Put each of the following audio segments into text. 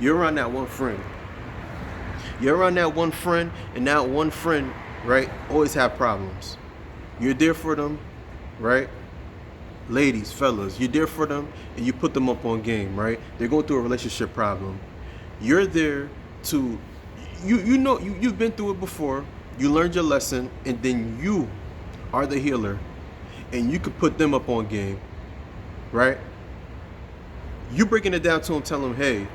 You're around that one friend. You're around that one friend, and that one friend, right, always have problems. You're there for them, right? Ladies, fellas, you're there for them, and you put them up on game, right? They're going through a relationship problem. You're there to, you've been through it before. You learned your lesson, and then you are the healer, and you could put them up on game, right? You breaking it down to them, telling them, hey,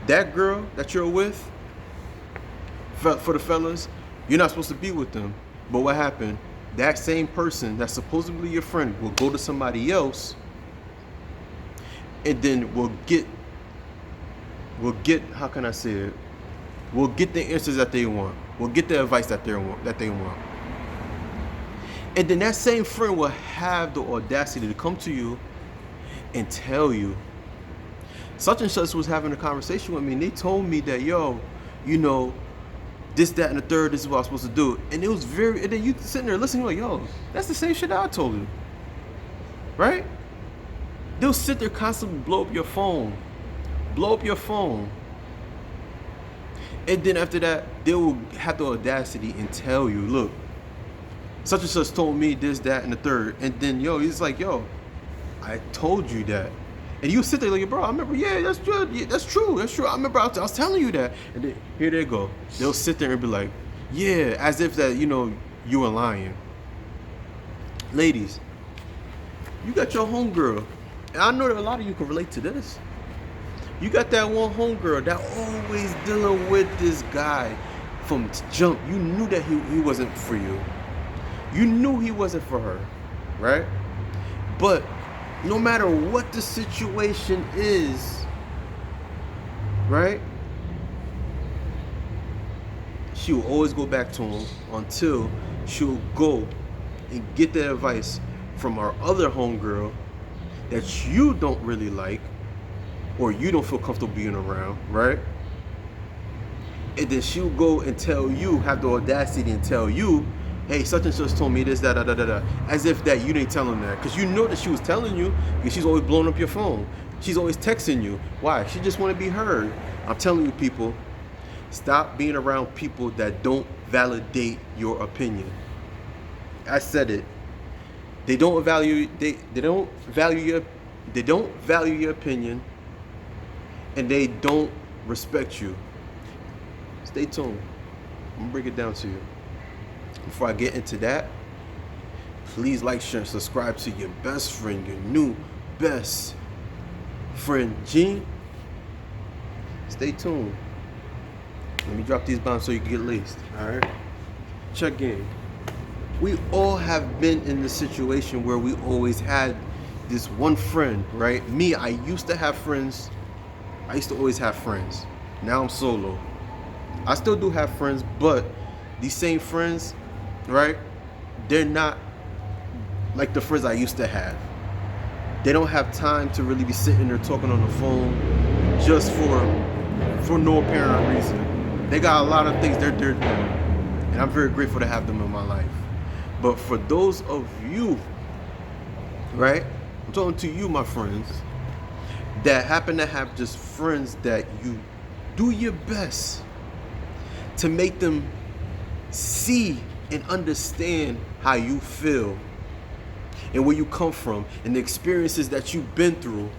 that girl that you're with, for the fellas, you're not supposed to be with them. But what happened? That same person that's supposedly your friend will go to somebody else, and then will get how can I say it? Will get the answers that they want. Will get the advice that they want. And then that same friend will have the audacity to come to you and tell you, such and such was having a conversation with me, and they told me that, yo, you know, this, that, and the third, this is what I was supposed to do. And it was and then you sitting there listening, like, yo, that's the same shit that I told you. Right? They'll sit there constantly blow up your phone. And then after that, they will have the audacity and tell you, look, such and such told me this, that, and the third. And then, yo, he's like, yo, I told you that. And you sit there like, bro, I remember, yeah, that's good. Yeah, that's true. I remember I was telling you that. And then here they go. They'll sit there and be like, yeah, as if that, you were lying. Ladies, you got your homegirl. And I know that a lot of you can relate to this. You got that one homegirl that always dealing with this guy from jump. You knew that he wasn't for you. You knew he wasn't for her, right? But no matter what the situation is, right? She will always go back to him until she'll go and get the advice from our other homegirl that you don't really like or you don't feel comfortable being around, right? And then she'll go and tell you, have the audacity and tell you, hey, such and such told me this, that, as if that you didn't tell him that. Because you know that she was telling you, because she's always blowing up your phone. She's always texting you. Why? She just want to be heard. I'm telling you, people, stop being around people that don't validate your opinion. I said it. They don't value your opinion, and they don't respect you. Stay tuned. I'm gonna break it down to you. Before I get into that, please like, share, and subscribe to your best friend, your new best friend, Gene. Stay tuned. Let me drop these bombs so you can get laced. Alright? Check in. We all have been in the situation where we always had this one friend, right? Me, I used to have friends. I used to always have friends. Now I'm solo. I still do have friends, but these same friends, right? They're not like the friends I used to have. They don't have time to really be sitting there talking on the phone just for no apparent reason. They got a lot of things they're doing, and I'm very grateful to have them in my life. But for those of you, right? I'm talking to you, my friends, that happen to have just friends that you do your best to make them see and understand how you feel and where you come from and the experiences that you've been through.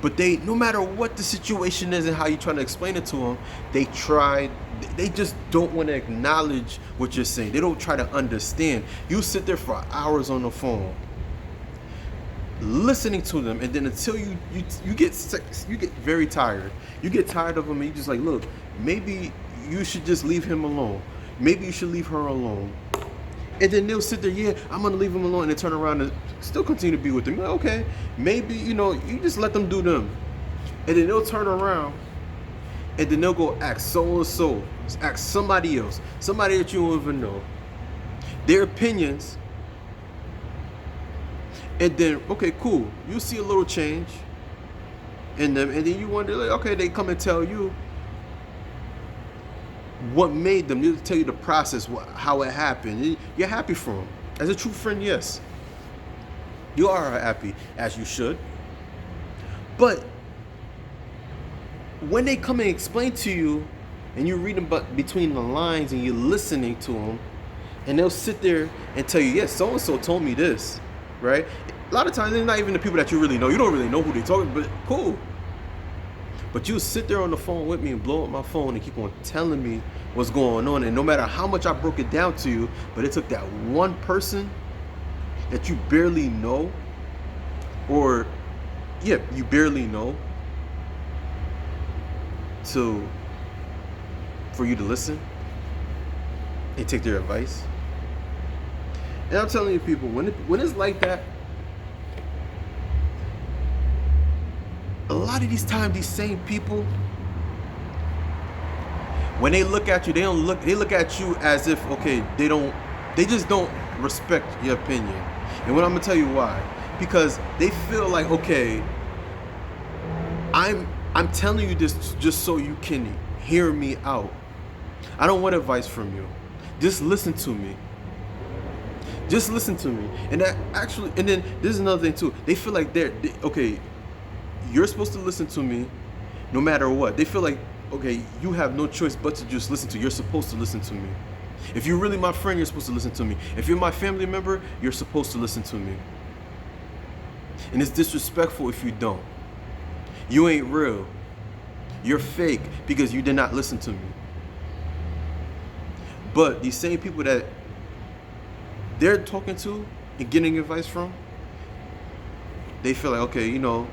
But they, no matter what the situation is and how you're trying to explain it to them, they just don't want to acknowledge what you're saying. They don't try to understand. You sit there for hours on the phone listening to them, and then until you get sick, you get very tired. You get tired of them, and you just like, look, maybe you should just leave him alone. Maybe you should leave her alone. And then they'll sit there, yeah, I'm gonna leave him alone, and then turn around and still continue to be with them. Like, okay, maybe you just let them do them, and then they'll turn around, and then they'll go ask so and so, ask somebody else, somebody that you don't even know, their opinions. And then, okay, cool. You see a little change in them, and then you wonder, like, okay, they come and tell you what made them. They'll tell you the process, how it happened. You're happy for them. As a true friend, yes. You are happy, as you should. But when they come and explain to you, and you're reading between the lines and you're listening to them, and they'll sit there and tell you, yes, so and so told me this, right? A lot of times they're not even the people that you really know. You don't really know who they're talking, but cool. But you sit there on the phone with me and blow up my phone and keep on telling me what's going on. And no matter how much I broke it down to you, but it took that one person that you barely know, or yeah, you barely know, for you to listen and take their advice. And I'm telling you, people, when it's like that, a lot of these times, these same people, when they look at you, they look at you as if, okay, they just don't respect your opinion. And what I'm gonna tell you why, because they feel like, okay, I'm telling you this just so you can hear me out. I don't want advice from you. Just listen to me. Just listen to me. And that actually, and then there's another thing too. They feel like okay, you're supposed to listen to me no matter what. They feel like, okay, you have no choice but to just listen to. You're supposed to listen to me. If you're really my friend, you're supposed to listen to me. If you're my family member, you're supposed to listen to me. And it's disrespectful if you don't. You ain't real. You're fake because you did not listen to me. But these same people that they're talking to and getting advice from, they feel like, okay, you know,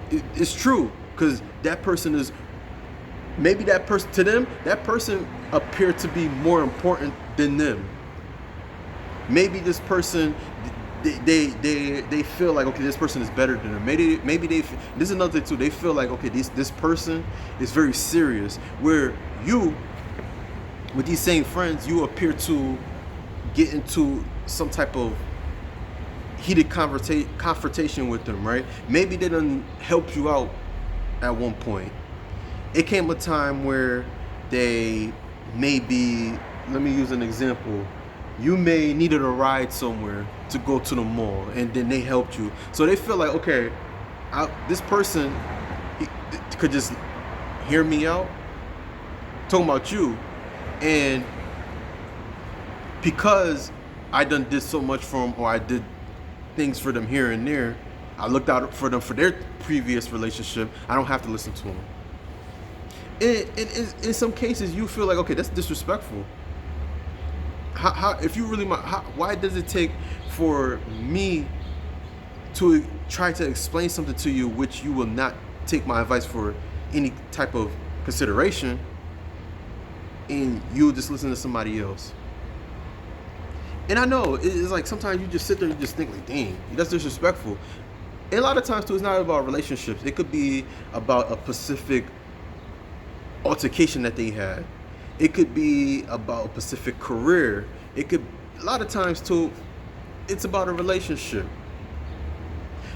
it's true, because that person is, maybe that person, to them, that person appeared to be more important than them. Maybe this person, they feel like, okay, this person is better than them. Maybe this is another thing too. They feel like, okay, this person is very serious. Where you, with these same friends, you appear to get into some type of heated confrontation with them, right? Maybe they done helped you out at one point. It came a time where they maybe, let me use an example. You may needed a ride somewhere to go to the mall, and then they helped you. So they feel like, okay, this person could just hear me out, talking about you, and because I done did so much for them, or I did things for them here and there, I looked out for them for their previous relationship, I don't have to listen to them. In some cases, you feel like, okay, that's disrespectful. How if you really, why does it take for me to try to explain something to you which you will not take my advice for any type of consideration, and you'll just listen to somebody else? And I know it's like sometimes you just sit there and you just think like, dang, that's disrespectful. And a lot of times too, it's not about relationships. It could be about a specific altercation that they had. It could be about a specific career. It could, a lot of times too, it's about a relationship.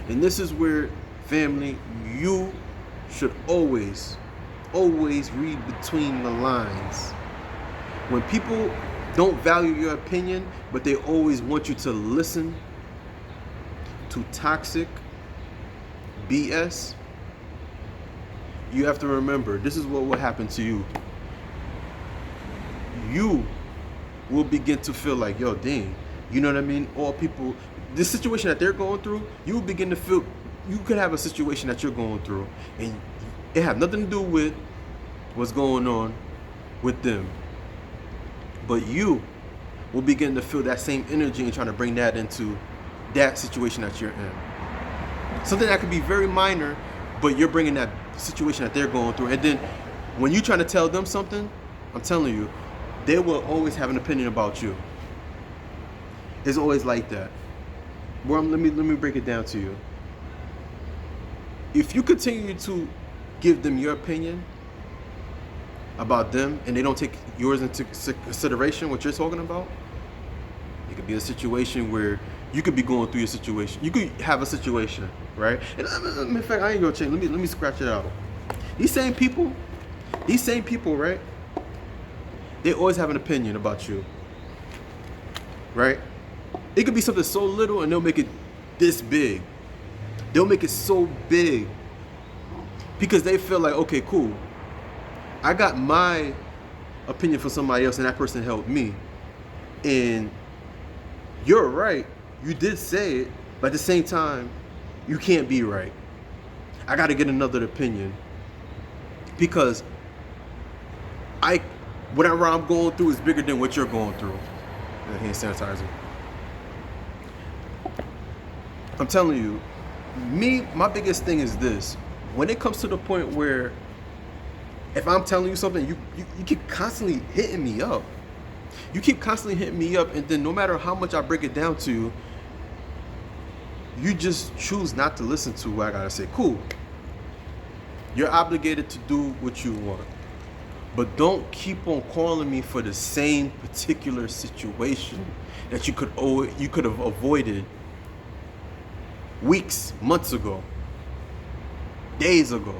And this is where, family, you should always read between the lines. When people don't value your opinion, but they always want you to listen to toxic BS, you have to remember, this is what will happen to you. You will begin to feel like, yo, dang, you know what I mean? All people, this situation that they're going through, you will begin to feel, you could have a situation that you're going through, and it have nothing to do with what's going on with them. But you will begin to feel that same energy and trying to bring that into that situation that you're in. Something that could be very minor, but you're bringing that situation that they're going through. And then when you're trying to tell them something, I'm telling you, they will always have an opinion about you. It's always like that. Well, let me break it down to you. If you continue to give them your opinion about them and they don't take yours into consideration, what you're talking about, it could be a situation where you could be going through your situation. You could have a situation, right? And in fact, I ain't gonna change. Let me scratch it out. These same people, right? They always have an opinion about you, right? It could be something so little and they'll make it this big. They'll make it so big because they feel like, okay, cool, I got my opinion from somebody else and that person helped me. And you're right, you did say it, but at the same time, you can't be right. I got to get another opinion because whatever I'm going through is bigger than what you're going through. Hand sanitizer. I'm telling you, my biggest thing is this. When it comes to the point where if I'm telling you something, you keep constantly hitting me up. You keep constantly hitting me up, and then no matter how much I break it down to you, you just choose not to listen to what I gotta say. Cool. You're obligated to do what you want. But don't keep on calling me for the same particular situation that you could have avoided weeks, months ago, days ago.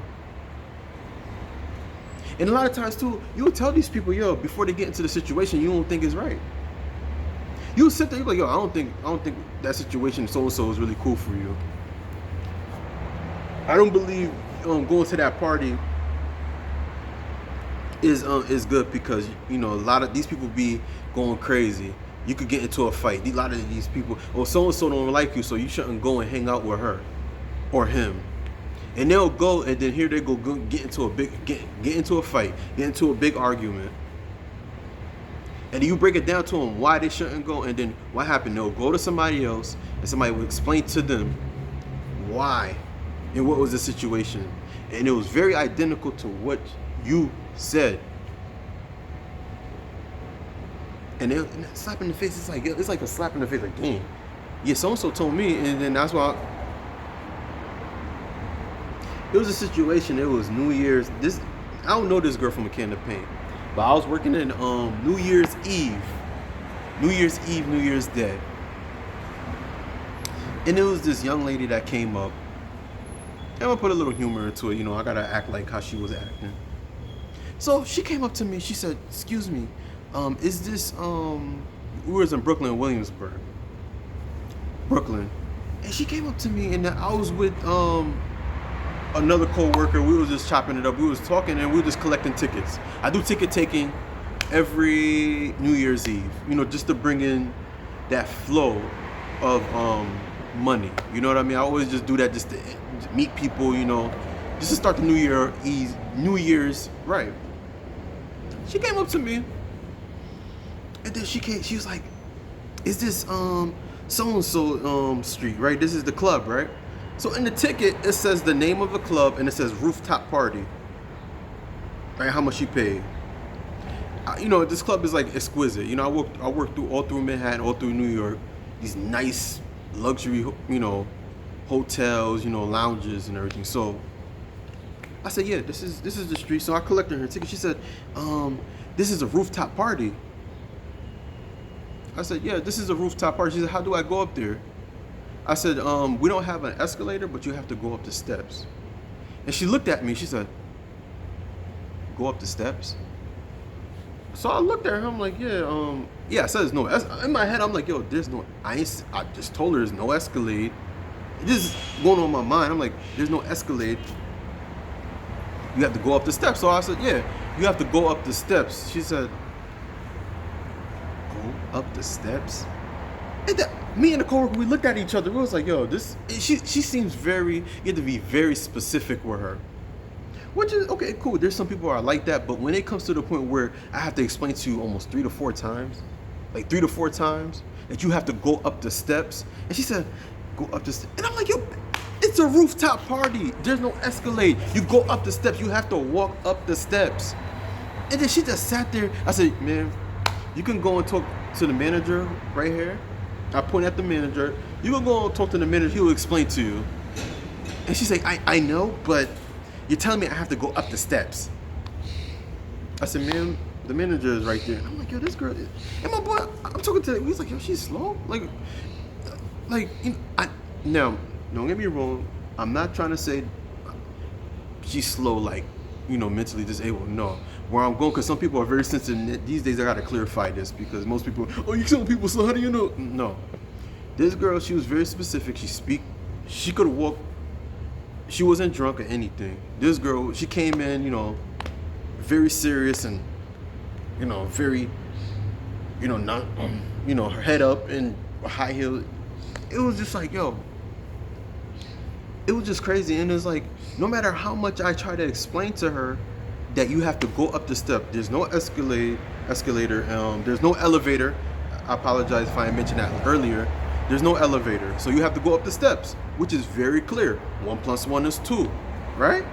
And a lot of times too, you will tell these people, yo, before they get into the situation you don't think is right. You'll sit there, you're like, yo, I don't think that situation so and so is really cool for you. I don't believe going to that party is good because a lot of these people be going crazy. You could get into a fight. A lot of these people, so and so don't like you, so you shouldn't go and hang out with her or him. And they'll go, and then here they go get into a fight, get into a big argument. And you break it down to them why they shouldn't go, and then what happened? They'll go to somebody else, and somebody will explain to them why and what was the situation. And it was very identical to what you said. And slap in the face, it's like a slap in the face, like, damn, yeah, so-and-so told me, and then that's why it was a situation. It was New Year's. I don't know this girl from a can of paint, but I was working in New Year's Eve, New Year's Day, and it was this young lady that came up. I'm gonna put a little humor into it, I gotta act like how she was acting. So she came up to me. She said, "Excuse me, is this we was in Brooklyn, Williamsburg, Brooklyn," and she came up to me, and I was with another co-worker. We was just chopping it up. We was talking, and we were just collecting tickets. I do ticket taking every New Year's Eve, just to bring in that flow of money. You know what I mean? I always just do that just to meet people, just to start the New Year's right. She came up to me, and then she was like, "Is this so-and-so street, right? This is the club, right?" So in the ticket, it says the name of the club, and it says rooftop party, right? How much she paid. This club is like exquisite. I worked all through Manhattan, all through New York. These nice luxury, hotels, lounges and everything. So I said, yeah, this is the street. So I collected her ticket. She said, this is a rooftop party. I said, yeah, this is a rooftop party. She said, how do I go up there? I said, we don't have an escalator, but you have to go up the steps. And she looked at me. She said, go up the steps? So I looked at her. I'm like, yeah. I said there's no. In my head, I'm like, yo, there's no. I just told her there's no Escalade. This is going on my mind. I'm like, there's no Escalade. You have to go up the steps. So I said, yeah, you have to go up the steps. She said, go up the steps? And me and the coworker, we looked at each other. We was like, yo, she seems you have to be very specific with her. Which is, okay, cool. There's some people who are like that, but when it comes to the point where I have to explain to you almost 3 to 4 times, that you have to go up the steps. And she said, go up the steps. And I'm like, yo, it's a rooftop party. There's no Escalade. You go up the steps. You have to walk up the steps. And then she just sat there. I said, man, you can go and talk to the manager right here. I point at the manager. You can go and talk to the manager. He will explain to you. And she's like, I know, but you're telling me I have to go up the steps. I said, man, the manager is right there. And I'm like, yo, this girl is... And my boy, I'm talking to him. He's like, yo, she's slow. Now, don't get me wrong. I'm not trying to say she's slow, mentally disabled. No. Where I'm going, because some people are very sensitive. These days, I got to clarify this because most people, you telling people slow, how do you know? No. This girl, she was very specific. She could walk she wasn't drunk or anything. This girl, she came in, very serious and, very, not, her head up and high heel. It was just like, yo, it was just crazy. And it's like, no matter how much I try to explain to her that you have to go up the step, there's no escalator, there's no elevator. I apologize if I mentioned that earlier. There's no elevator, so you have to go up the steps, which is very clear. 1 + 1 is 2, right?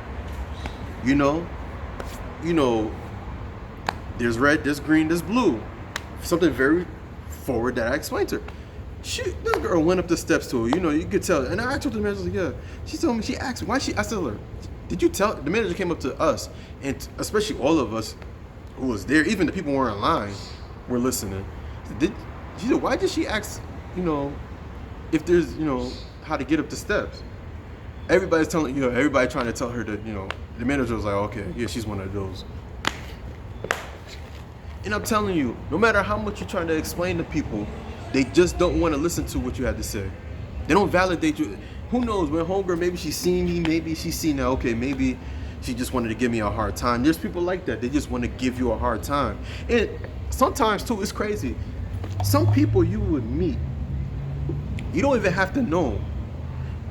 There's red, there's green, there's blue. Something very forward that I explained to her. This girl went up the steps to her. You could tell. And I told the manager, like, yeah. She told me, she asked, why she? I said, her, did you tell? The manager came up to us, and especially all of us who was there, even the people who were in line, were listening. She said, why did she ask? If there's, how to get up the steps. Everybody's telling, everybody trying to tell her that, the manager was like, okay, yeah, she's one of those. And I'm telling you, no matter how much you're trying to explain to people, they just don't want to listen to what you have to say. They don't validate you. Who knows, when homegirl, maybe she's seen me, maybe she's seen that, okay, maybe she just wanted to give me a hard time. There's people like that. They just want to give you a hard time. And sometimes, too, it's crazy. Some people you would meet, you don't even have to know,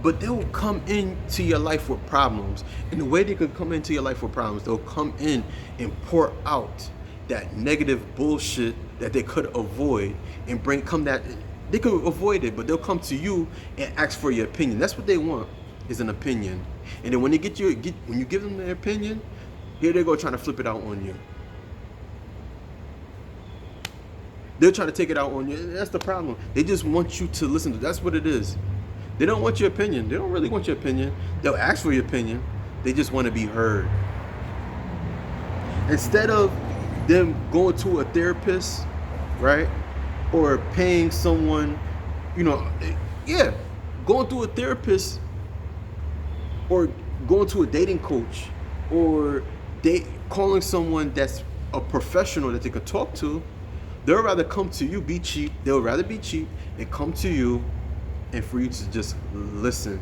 but they'll come into your life with problems. And the way they can come into your life with problems, they'll come in and pour out that negative bullshit that they could avoid and they could avoid it, but they'll come to you and ask for your opinion. That's what they want, is an opinion. And then when you give them their opinion, here they go trying to flip it out on you. They'll try to take it out on you. That's the problem. They just want you to listen to. That's what it is. They don't want your opinion. They don't really want your opinion. They'll ask for your opinion. They just want to be heard. Instead of them going to a therapist, right? Or paying someone, going to a therapist or going to a dating coach or calling someone that's a professional that they could talk to. They'll rather come to you, be cheap. They'll rather be cheap and come to you and for you to just listen.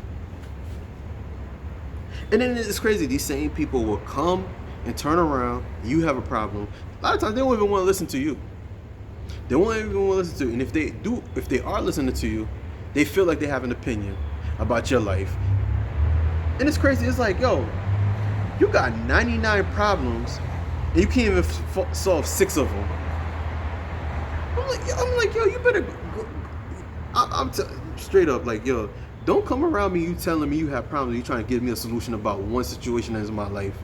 And then it's crazy. These same people will come and turn around. You have a problem. A lot of times they don't even want to listen to you. They won't even want to listen to you. And if they are listening to you, they feel like they have an opinion about your life. And it's crazy. It's like, yo, you got 99 problems and you can't even solve 6 of them. I'm like, yo, you better go. I'm straight up like, yo, don't come around me, you telling me you have problems, you trying to give me a solution about one situation that's in my life.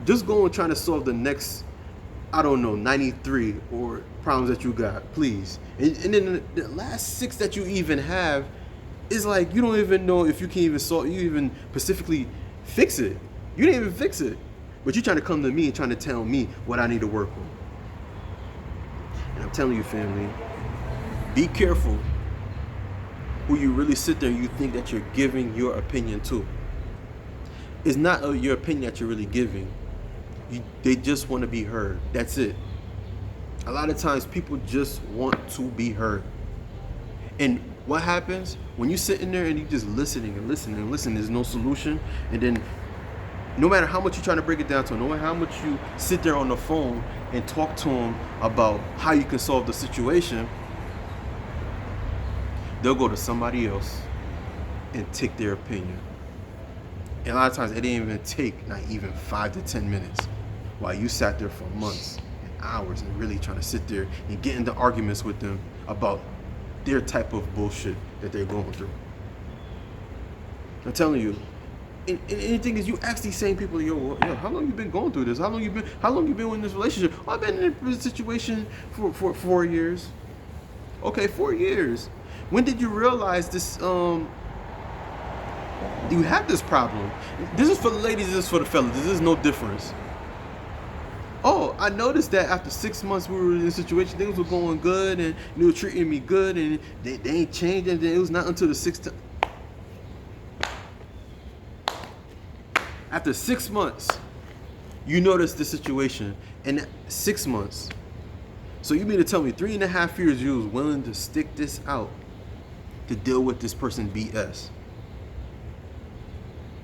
Just go and try to solve the next, 93 or problems that you got, please. And then the last 6 that you even have is like, you don't even know if you can even solve, you even specifically fix it. You didn't even fix it. But you're trying to come to me and trying to tell me what I need to work on. And I'm telling you, family, be careful who you really sit there and you think that you're giving your opinion to. It's not your opinion that you're really giving. They just want to be heard. That's it. A lot of times people just want to be heard. And what happens when you sit in there and you just listening and listening and listening, there's no solution. And then no matter how much you're trying to break it down to them, no matter how much you sit there on the phone and talk to them about how you can solve the situation, they'll go to somebody else and take their opinion. And a lot of times it didn't even take not even 5 to 10 minutes while you sat there for months and hours and really trying to sit there and get into arguments with them about their type of bullshit that they're going through. I'm telling you, and the thing is, you ask these same people, yo, how long you been going through this? How long you been in this relationship? Oh, I've been in this situation for 4 years. Okay, 4 years. When did you realize this? You have this problem. This is for the ladies. This is for the fellas. This is no difference. Oh, I noticed that after 6 months we were in this situation, things were going good, and they were treating me good, and they ain't changed. And it was not until the 6th time. After 6 months, you noticed the situation, and 6 months. So you mean to tell me 3.5 years you was willing to stick this out to deal with this person BS?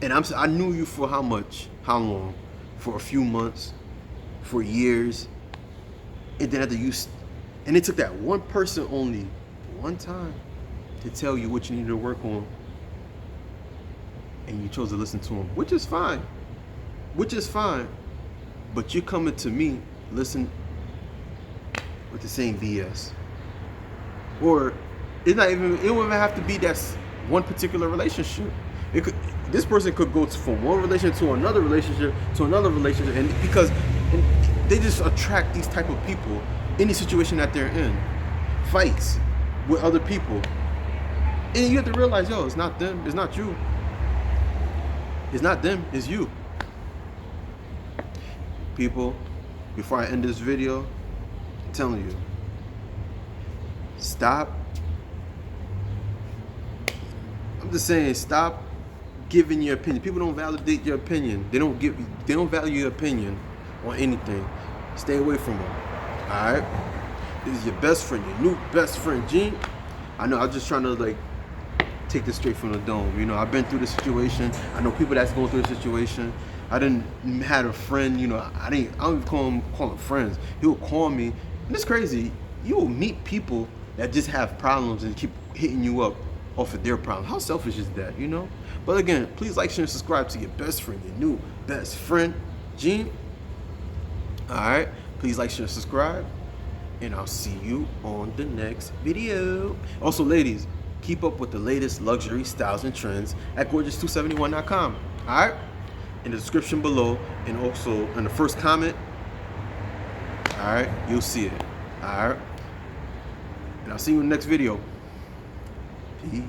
And I knew you for how much? How long? For a few months, for years, and then after and it took that one person only, one time, to tell you what you needed to work on, and you chose to listen to him, which is fine. But you're coming to me, listen, with the same BS, or it won't even have to be that one particular relationship. This person could go from one relationship to another relationship and because they just attract these type of people, any situation that they're in, fights with other people, and you have to realize, yo, it's not them, it's not you, it's not them, it's you. People, before I end this video, I'm telling you, stop. I'm just saying, stop giving your opinion. People don't validate your opinion. They don't value your opinion on anything. Stay away from them. All right. This is your best friend, your new best friend, Gene. I know. I'm just trying to take this straight from the dome. You know, I've been through the situation. I know people that's going through the situation. I didn't had a friend. You know, I don't even call them friends. He'll call me, and it's crazy. You will meet people that just have problems and keep hitting you up off of their problems. How selfish is that, you know? But again, please like, share, and subscribe to your best friend, your new best friend, Gene. All right, please like, share, and subscribe, and I'll see you on the next video. Also, ladies, keep up with the latest luxury styles and trends at gorgeous271.com. All right, in the description below, and also in the first comment. All right, you'll see it. All right, and I'll see you in the next video. Peace.